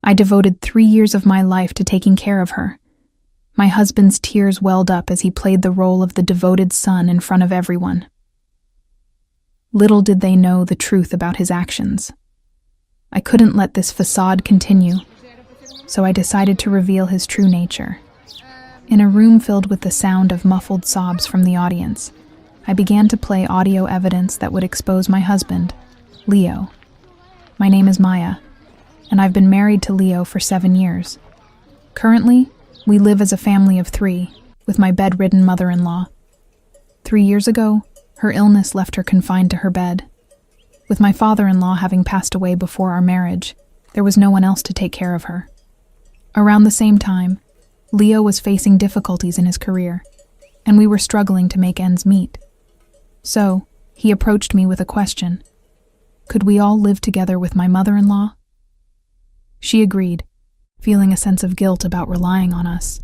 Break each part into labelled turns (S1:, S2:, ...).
S1: I devoted 3 years of my life to taking care of her. My husband's tears welled up as he played the role of the devoted son in front of everyone. Little did they know the truth about his actions. I couldn't let this facade continue, so I decided to reveal his true nature. In a room filled with the sound of muffled sobs from the audience, I began to play audio evidence that would expose my husband, Leo. My name is Maya, and I've been married to Leo for 7 years. Currently, we live as a family of 3, with my bedridden mother-in-law. 3 years ago, her illness left her confined to her bed. With my father-in-law having passed away before our marriage, there was no one else to take care of her. Around the same time, Leo was facing difficulties in his career, and we were struggling to make ends meet. So, he approached me with a question. Could we all live together with my mother-in-law? She agreed, feeling a sense of guilt about relying on us.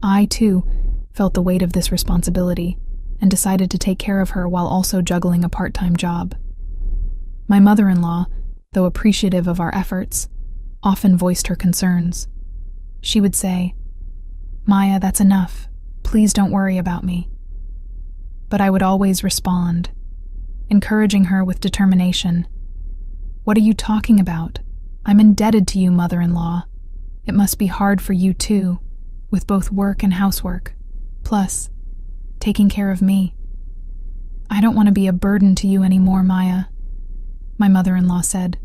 S1: I, too, felt the weight of this responsibility and decided to take care of her while also juggling a part-time job. My mother-in-law, though appreciative of our efforts, often voiced her concerns. She would say, "Maya, that's enough. Please don't worry about me." But I would always respond, encouraging her with determination. "What are you talking about? I'm indebted to you, mother-in-law. It must be hard for you too, with both work and housework, plus taking care of me. I don't want to be a burden to you anymore, Maya," my mother-in-law said,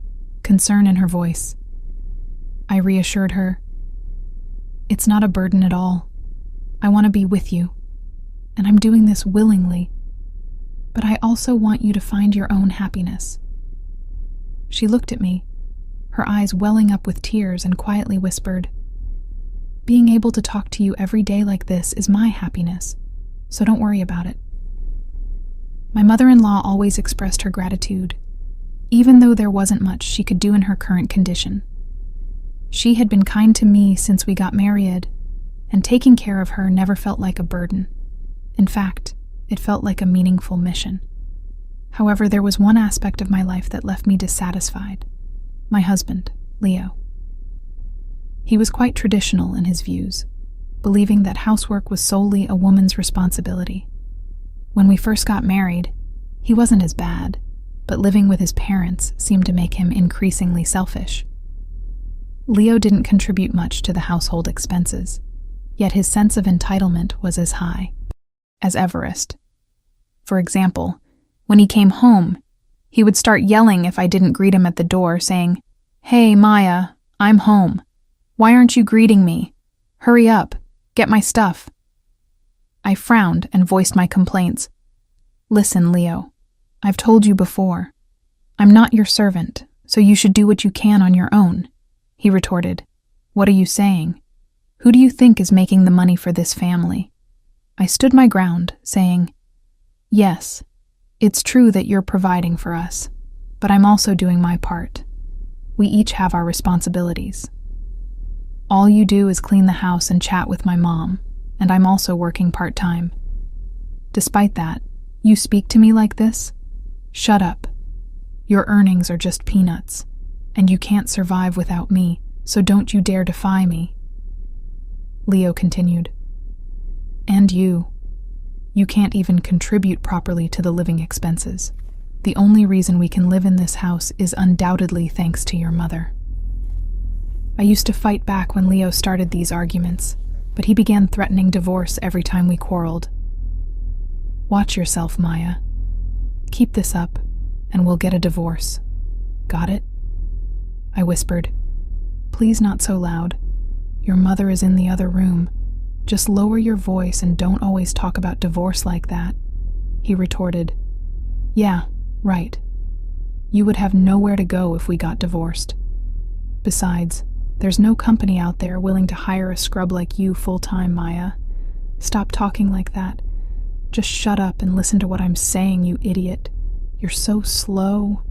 S1: concern in her voice. I reassured her, "It's not a burden at all. I want to be with you, and I'm doing this willingly, but I also want you to find your own happiness." She looked at me, her eyes welling up with tears, and quietly whispered, "Being able to talk to you every day like this is my happiness, so don't worry about it." My mother-in-law always expressed her gratitude, even though there wasn't much she could do in her current condition. She had been kind to me since we got married, and taking care of her never felt like a burden. In fact, it felt like a meaningful mission. However, there was one aspect of my life that left me dissatisfied. My husband, Leo. He was quite traditional in his views, believing that housework was solely a woman's responsibility. When we first got married, he wasn't as bad, but living with his parents seemed to make him increasingly selfish. Leo didn't contribute much to the household expenses, yet his sense of entitlement was as high as Everest. For example, when he came home, he would start yelling if I didn't greet him at the door, saying, "Hey, Maya, I'm home. Why aren't you greeting me? Hurry up, get my stuff." I frowned and voiced my complaints. "Listen, Leo, I've told you before. I'm not your servant, so you should do what you can on your own," he retorted. "What are you saying? Who do you think is making the money for this family?" I stood my ground, saying, "Yes, it's true that you're providing for us, but I'm also doing my part. We each have our responsibilities. All you do is clean the house and chat with my mom, and I'm also working part-time. Despite that, you speak to me like this? Shut up. Your earnings are just peanuts, and you can't survive without me, so don't you dare defy me." Leo continued, "And you can't even contribute properly to the living expenses. The only reason we can live in this house is undoubtedly thanks to your mother." I used to fight back when Leo started these arguments, but he began threatening divorce every time we quarreled. "Watch yourself, Maya. Keep this up, and we'll get a divorce. Got it?" I whispered, "Please not so loud. Your mother is in the other room. Just lower your voice and don't always talk about divorce like that," he retorted. "Yeah, right. You would have nowhere to go if we got divorced. Besides, there's no company out there willing to hire a scrub like you full-time, Maya. Stop talking like that. Just shut up and listen to what I'm saying, you idiot. You're so slow."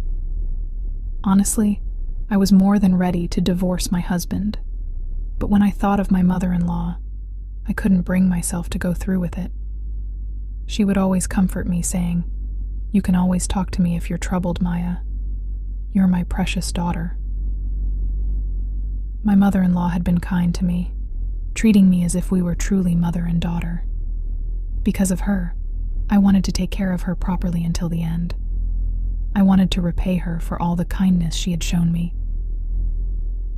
S1: Honestly, I was more than ready to divorce my husband. But when I thought of my mother-in-law, I couldn't bring myself to go through with it. She would always comfort me, saying, "You can always talk to me if you're troubled, Maya. You're my precious daughter." My mother-in-law had been kind to me, treating me as if we were truly mother and daughter. Because of her, I wanted to take care of her properly until the end. I wanted to repay her for all the kindness she had shown me.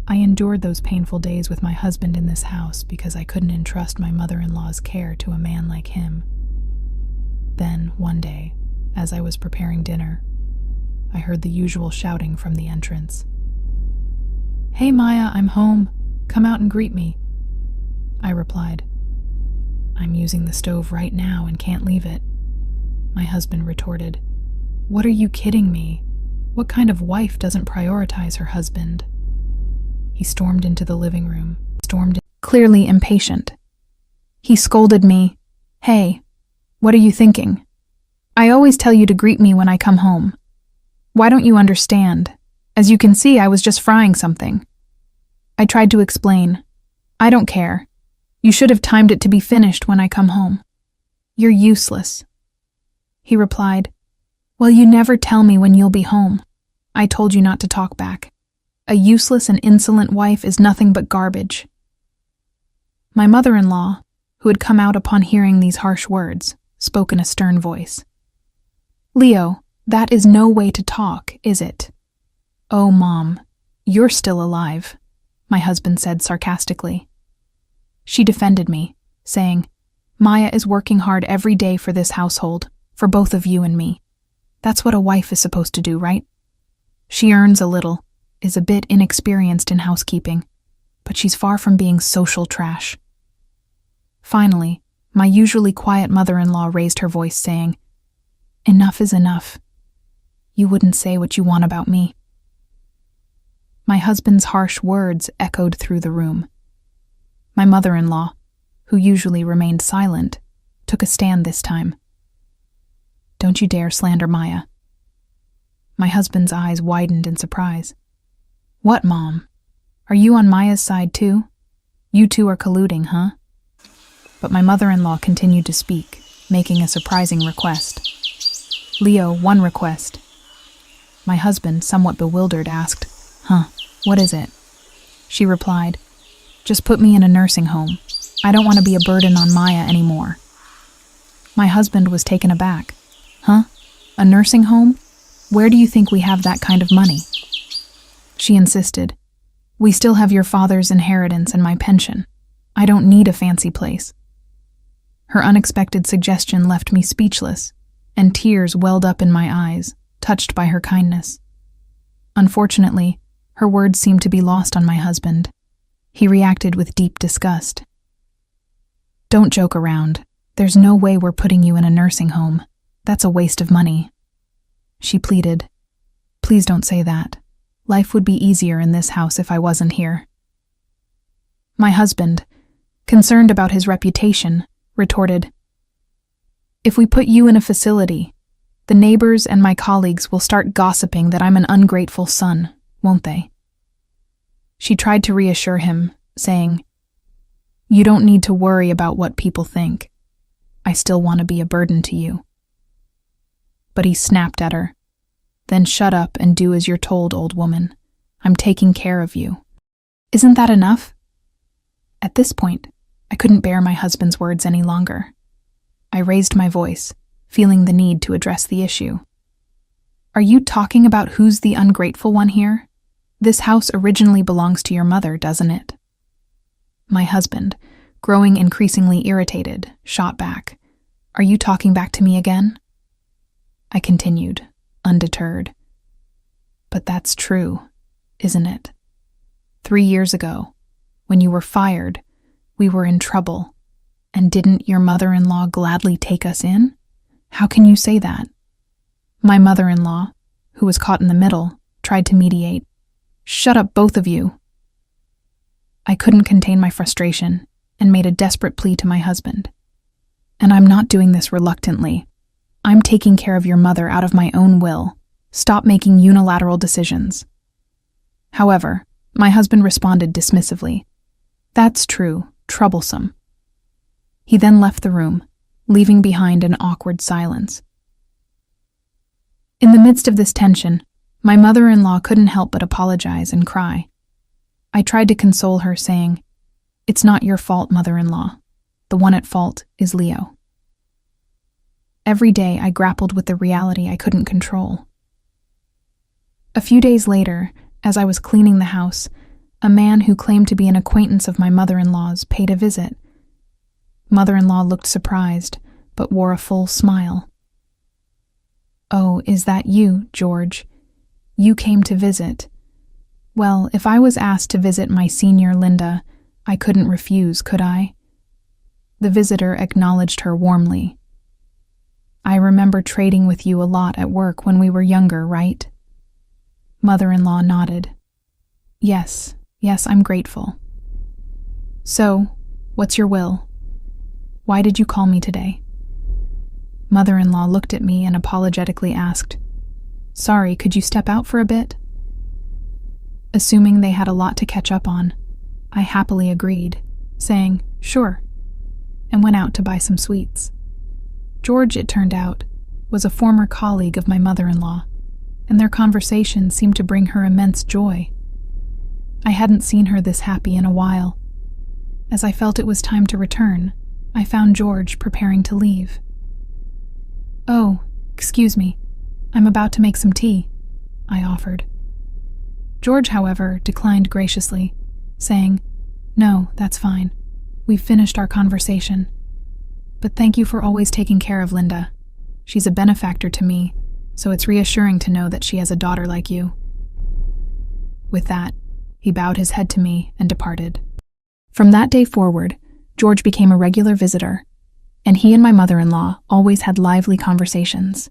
S1: I endured those painful days with my husband in this house because I couldn't entrust my mother-in-law's care to a man like him. Then, one day, as I was preparing dinner, I heard the usual shouting from the entrance. "Hey Maya, I'm home. Come out and greet me." I replied, "I'm using the stove right now and can't leave it." My husband retorted, "What are you kidding me? What kind of wife doesn't prioritize her husband?" He stormed into the living room, clearly impatient. He scolded me, "Hey, what are you thinking? I always tell you to greet me when I come home. Why don't you understand? As you can see, I was just frying something." I tried to explain, "I don't care. You should have timed it to be finished when I come home. You're useless." He replied, "Well, you never tell me when you'll be home. I told you not to talk back. A useless and insolent wife is nothing but garbage." My mother-in-law, who had come out upon hearing these harsh words, spoke in a stern voice. "Leo, that is no way to talk, is it?" "Oh, Mom, you're still alive," my husband said sarcastically. She defended me, saying, "Maya is working hard every day for this household, for both of you and me. That's what a wife is supposed to do, right? She earns a little, is a bit inexperienced in housekeeping, but she's far from being social trash." Finally, my usually quiet mother-in-law raised her voice, saying, "Enough is enough. You wouldn't say what you want about me." My husband's harsh words echoed through the room. My mother-in-law, who usually remained silent, took a stand this time. "Don't you dare slander Maya." My husband's eyes widened in surprise. "What, Mom? Are you on Maya's side too? You two are colluding, huh?" But my mother-in-law continued to speak, making a surprising request. "Leo, one request." My husband, somewhat bewildered, asked, What is it?" She replied, "Just put me in a nursing home. I don't want to be a burden on Maya anymore." My husband was taken aback. "Huh? A nursing home? Where do you think we have that kind of money?" She insisted, "We still have your father's inheritance and my pension. I don't need a fancy place." Her unexpected suggestion left me speechless, and tears welled up in my eyes, touched by her kindness. Unfortunately, her words seemed to be lost on my husband. He reacted with deep disgust. "Don't joke around. There's no way we're putting you in a nursing home. That's a waste of money." She pleaded, "Please don't say that. Life would be easier in this house if I wasn't here." My husband, concerned about his reputation, retorted, "If we put you in a facility, the neighbors and my colleagues will start gossiping that I'm an ungrateful son, won't they?" She tried to reassure him, saying, "You don't need to worry about what people think. I still want to be a burden to you." But he snapped at her. "Then shut up and do as you're told, old woman. I'm taking care of you. Isn't that enough?" At this point, I couldn't bear my husband's words any longer. I raised my voice, feeling the need to address the issue. "Are you talking about who's the ungrateful one here? This house originally belongs to your mother, doesn't it?" My husband, growing increasingly irritated, shot back, "Are you talking back to me again?" I continued, undeterred. "But that's true, isn't it? 3 years ago, when you were fired, we were in trouble, and didn't your mother-in-law gladly take us in? How can you say that?" My mother-in-law, who was caught in the middle, tried to mediate. "Shut up, both of you." I couldn't contain my frustration and made a desperate plea to my husband. "And I'm not doing this reluctantly. I'm taking care of your mother out of my own will. Stop making unilateral decisions." However, my husband responded dismissively, "That's true, troublesome." He then left the room, leaving behind an awkward silence. In the midst of this tension, my mother-in-law couldn't help but apologize and cry. I tried to console her, saying, "It's not your fault, mother-in-law. The one at fault is Leo." Every day I grappled with the reality I couldn't control. A few days later, as I was cleaning the house, a man who claimed to be an acquaintance of my mother-in-law's paid a visit. Mother-in-law looked surprised, but wore a full smile. "Oh, is that you, George? You came to visit. Well, if I was asked to visit my senior Linda, I couldn't refuse, could I?" The visitor acknowledged her warmly. "I remember trading with you a lot at work when we were younger, right?" Mother-in-law nodded. Yes, I'm grateful." "So, what's your will? Why did you call me today?" Mother-in-law looked at me and apologetically asked, "Sorry, could you step out for a bit?" Assuming they had a lot to catch up on, I happily agreed, saying, "Sure," and went out to buy some sweets. George, it turned out, was a former colleague of my mother-in-law, and their conversation seemed to bring her immense joy. I hadn't seen her this happy in a while. As I felt it was time to return, I found George preparing to leave. "Oh, excuse me, I'm about to make some tea," I offered. George, however, declined graciously, saying, "No, that's fine. We've finished our conversation. But thank you for always taking care of Linda. She's a benefactor to me, so it's reassuring to know that she has a daughter like you." With that, he bowed his head to me and departed. From that day forward, George became a regular visitor, and he and my mother-in-law always had lively conversations.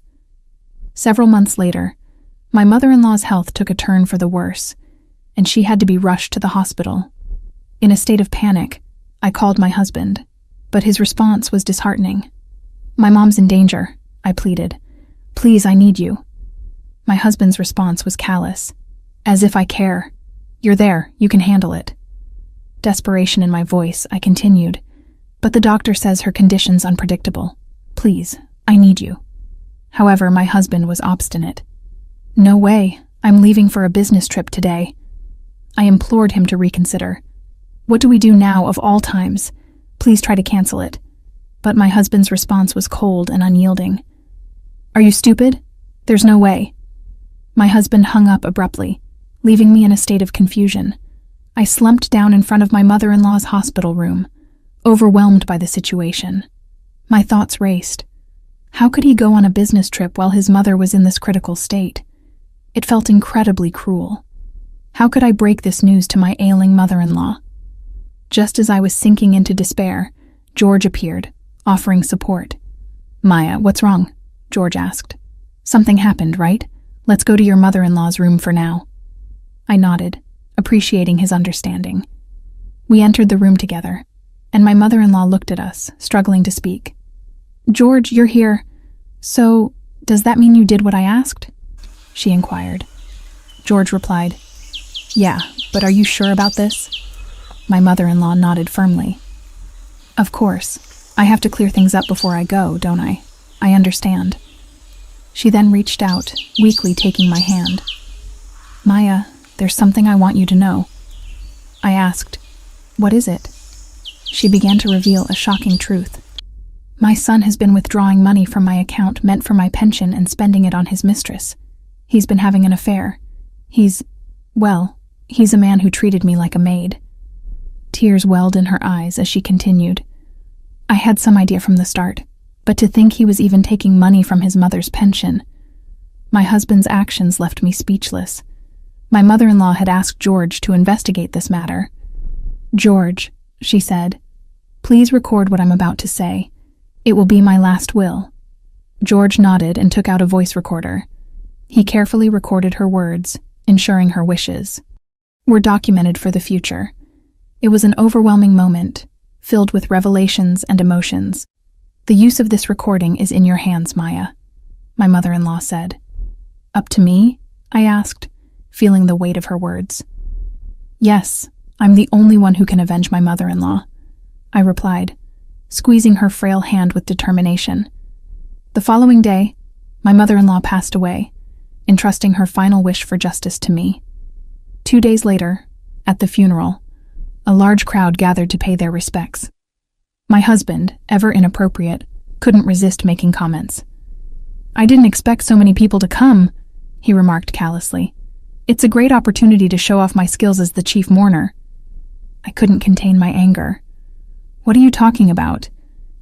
S1: Several months later, my mother-in-law's health took a turn for the worse, and she had to be rushed to the hospital. In a state of panic, I called my husband, but his response was disheartening. "My mom's in danger," I pleaded. "Please, I need you." My husband's response was callous. "As if I care. You're there, you can handle it." Desperation in my voice, I continued, "But the doctor says her condition's unpredictable. Please, I need you." However, my husband was obstinate. "No way, I'm leaving for a business trip today." I implored him to reconsider. "What do we do now, of all times? Please try to cancel it." But my husband's response was cold and unyielding. "Are you stupid? There's no way." My husband hung up abruptly, leaving me in a state of confusion. I slumped down in front of my mother-in-law's hospital room, overwhelmed by the situation. My thoughts raced. How could he go on a business trip while his mother was in this critical state? It felt incredibly cruel. How could I break this news to my ailing mother-in-law? Just as I was sinking into despair, George appeared, offering support. "Maya, what's wrong?" George asked. "Something happened, right? Let's go to your mother-in-law's room for now." I nodded, appreciating his understanding. We entered the room together, and my mother-in-law looked at us, struggling to speak. "George, you're here. So, does that mean you did what I asked?" she inquired. George replied, "Yeah, but are you sure about this?" My mother-in-law nodded firmly. "Of course. I have to clear things up before I go, don't I? I understand." She then reached out, weakly taking my hand. "Maya, there's something I want you to know." I asked, "What is it?" She began to reveal a shocking truth. "My son has been withdrawing money from my account meant for my pension and spending it on his mistress. He's been having an affair. He's a man who treated me like a maid." Tears welled in her eyes as she continued. "I had some idea from the start, but to think he was even taking money from his mother's pension." My husband's actions left me speechless. My mother-in-law had asked George to investigate this matter. "George," she said, "please record what I'm about to say. It will be my last will." George nodded and took out a voice recorder. He carefully recorded her words, ensuring her wishes were documented for the future. It was an overwhelming moment, filled with revelations and emotions. "The use of this recording is in your hands, Maya," my mother-in-law said. "Up to me?" I asked, feeling the weight of her words. "Yes, I'm the only one who can avenge my mother-in-law," I replied, squeezing her frail hand with determination. The following day, my mother-in-law passed away, entrusting her final wish for justice to me. 2 days later, At the funeral, a large crowd gathered to pay their respects. My husband, ever inappropriate, couldn't resist making comments. "I didn't expect so many people to come," he remarked callously. "It's a great opportunity to show off my skills as the chief mourner." I couldn't contain my anger. "What are you talking about?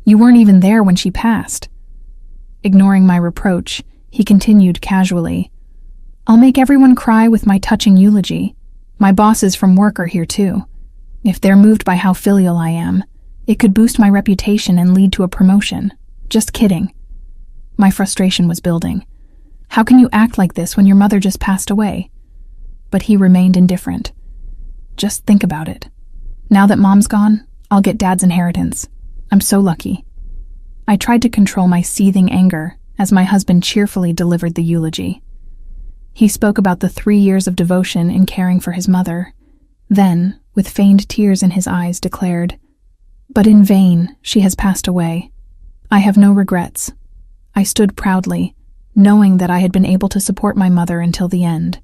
S1: You weren't even there when she passed." Ignoring my reproach, he continued casually, "I'll make everyone cry with my touching eulogy. My bosses from work are here too. If they're moved by how filial I am, it could boost my reputation and lead to a promotion. Just kidding." My frustration was building. "How can you act like this when your mother just passed away?" But he remained indifferent. "Just think about it. Now that Mom's gone, I'll get Dad's inheritance. I'm so lucky." I tried to control my seething anger as my husband cheerfully delivered the eulogy. He spoke about the 3 years of devotion in caring for his mother, then, with feigned tears in his eyes, declared, "But in vain, she has passed away. I have no regrets." I stood proudly, knowing that I had been able to support my mother until the end.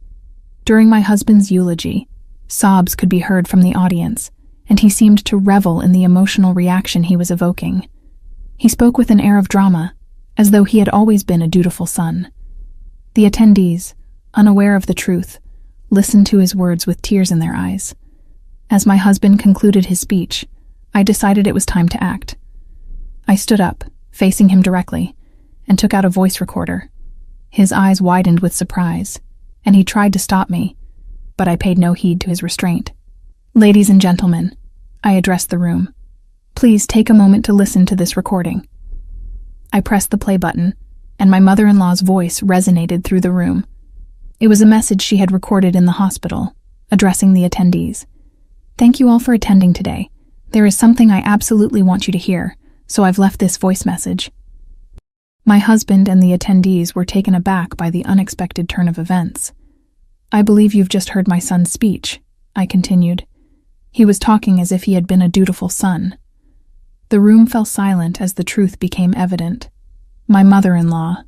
S1: During my husband's eulogy, sobs could be heard from the audience, and he seemed to revel in the emotional reaction he was evoking. He spoke with an air of drama, as though he had always been a dutiful son. The attendees, unaware of the truth, listened to his words with tears in their eyes. As my husband concluded his speech, I decided it was time to act. I stood up, facing him directly, and took out a voice recorder. His eyes widened with surprise, and he tried to stop me, but I paid no heed to his restraint. "Ladies and gentlemen," I addressed the room, "please take a moment to listen to this recording." I pressed the play button, and my mother-in-law's voice resonated through the room. It was a message she had recorded in the hospital, addressing the attendees. "Thank you all for attending today. There is something I absolutely want you to hear, so I've left this voice message." My husband and the attendees were taken aback by the unexpected turn of events. "I believe you've just heard my son's speech," I continued. He was talking as if he had been a dutiful son. The room fell silent as the truth became evident. My mother-in-law,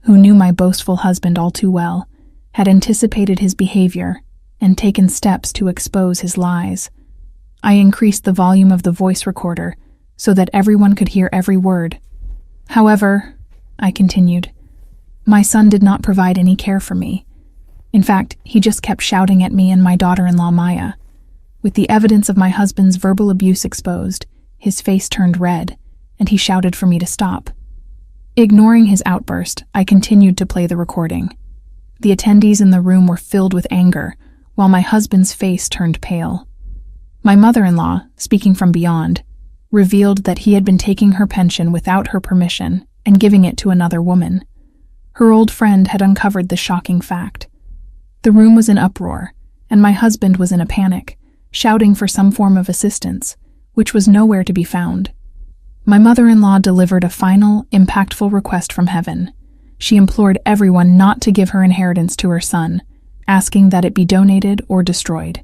S1: who knew my boastful husband all too well, had anticipated his behavior and taken steps to expose his lies. I increased the volume of the voice recorder so that everyone could hear every word. "However," I continued, "my son did not provide any care for me. In fact, he just kept shouting at me and my daughter-in-law Maya. With the evidence of my husband's verbal abuse exposed, his face turned red, and he shouted for me to stop." Ignoring his outburst, I continued to play the recording. The attendees in the room were filled with anger, while my husband's face turned pale. My mother-in-law, speaking from beyond, revealed that he had been taking her pension without her permission and giving it to another woman. Her old friend had uncovered the shocking fact. The room was in uproar, and my husband was in a panic, shouting for some form of assistance, which was nowhere to be found. My mother-in-law delivered a final, impactful request from heaven. She implored everyone not to give her inheritance to her son, asking that it be donated or destroyed.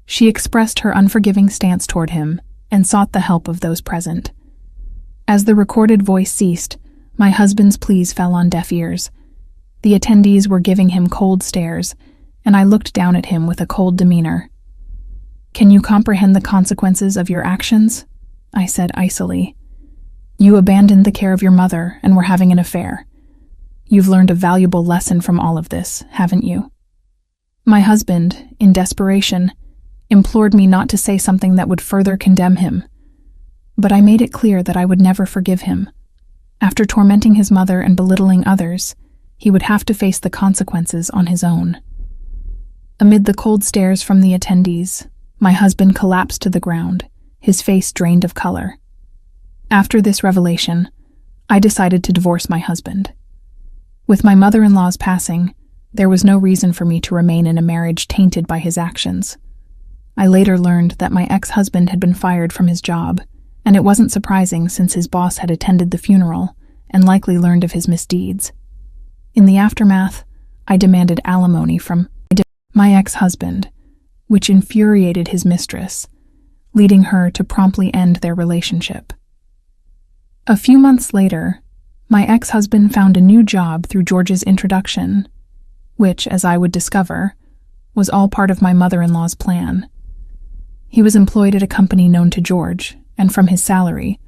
S1: She expressed her unforgiving stance toward him and sought the help of those present. As the recorded voice ceased, my husband's pleas fell on deaf ears. The attendees were giving him cold stares, and I looked down at him with a cold demeanor. "Can you comprehend the consequences of your actions?" I said icily. "You abandoned the care of your mother and were having an affair. You've learned a valuable lesson from all of this, haven't you?" My husband, in desperation, implored me not to say something that would further condemn him. But I made it clear that I would never forgive him. After tormenting his mother and belittling others, he would have to face the consequences on his own. Amid the cold stares from the attendees, my husband collapsed to the ground, his face drained of color. After this revelation, I decided to divorce my husband. With my mother-in-law's passing, there was no reason for me to remain in a marriage tainted by his actions. I later learned that my ex-husband had been fired from his job, and it wasn't surprising since his boss had attended the funeral and likely learned of his misdeeds. In the aftermath, I demanded alimony from my ex-husband, which infuriated his mistress, leading her to promptly end their relationship. A few months later, my ex-husband found a new job through George's introduction, which, as I would discover, was all part of my mother-in-law's plan. He was employed at a company known to George, and from his salary,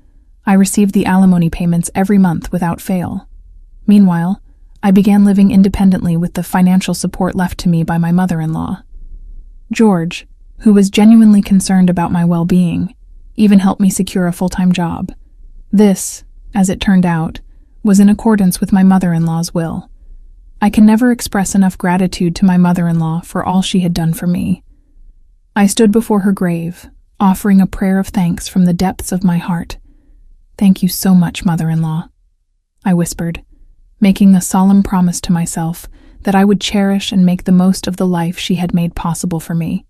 S1: I received the alimony payments every month without fail. Meanwhile, I began living independently with the financial support left to me by my mother-in-law. George, who was genuinely concerned about my well-being, even helped me secure a full-time job. This, as it turned out, was in accordance with my mother-in-law's will. I can never express enough gratitude to my mother-in-law for all she had done for me. I stood before her grave, offering a prayer of thanks from the depths of my heart. "Thank you so much, mother-in-law," I whispered, making a solemn promise to myself that I would cherish and make the most of the life she had made possible for me.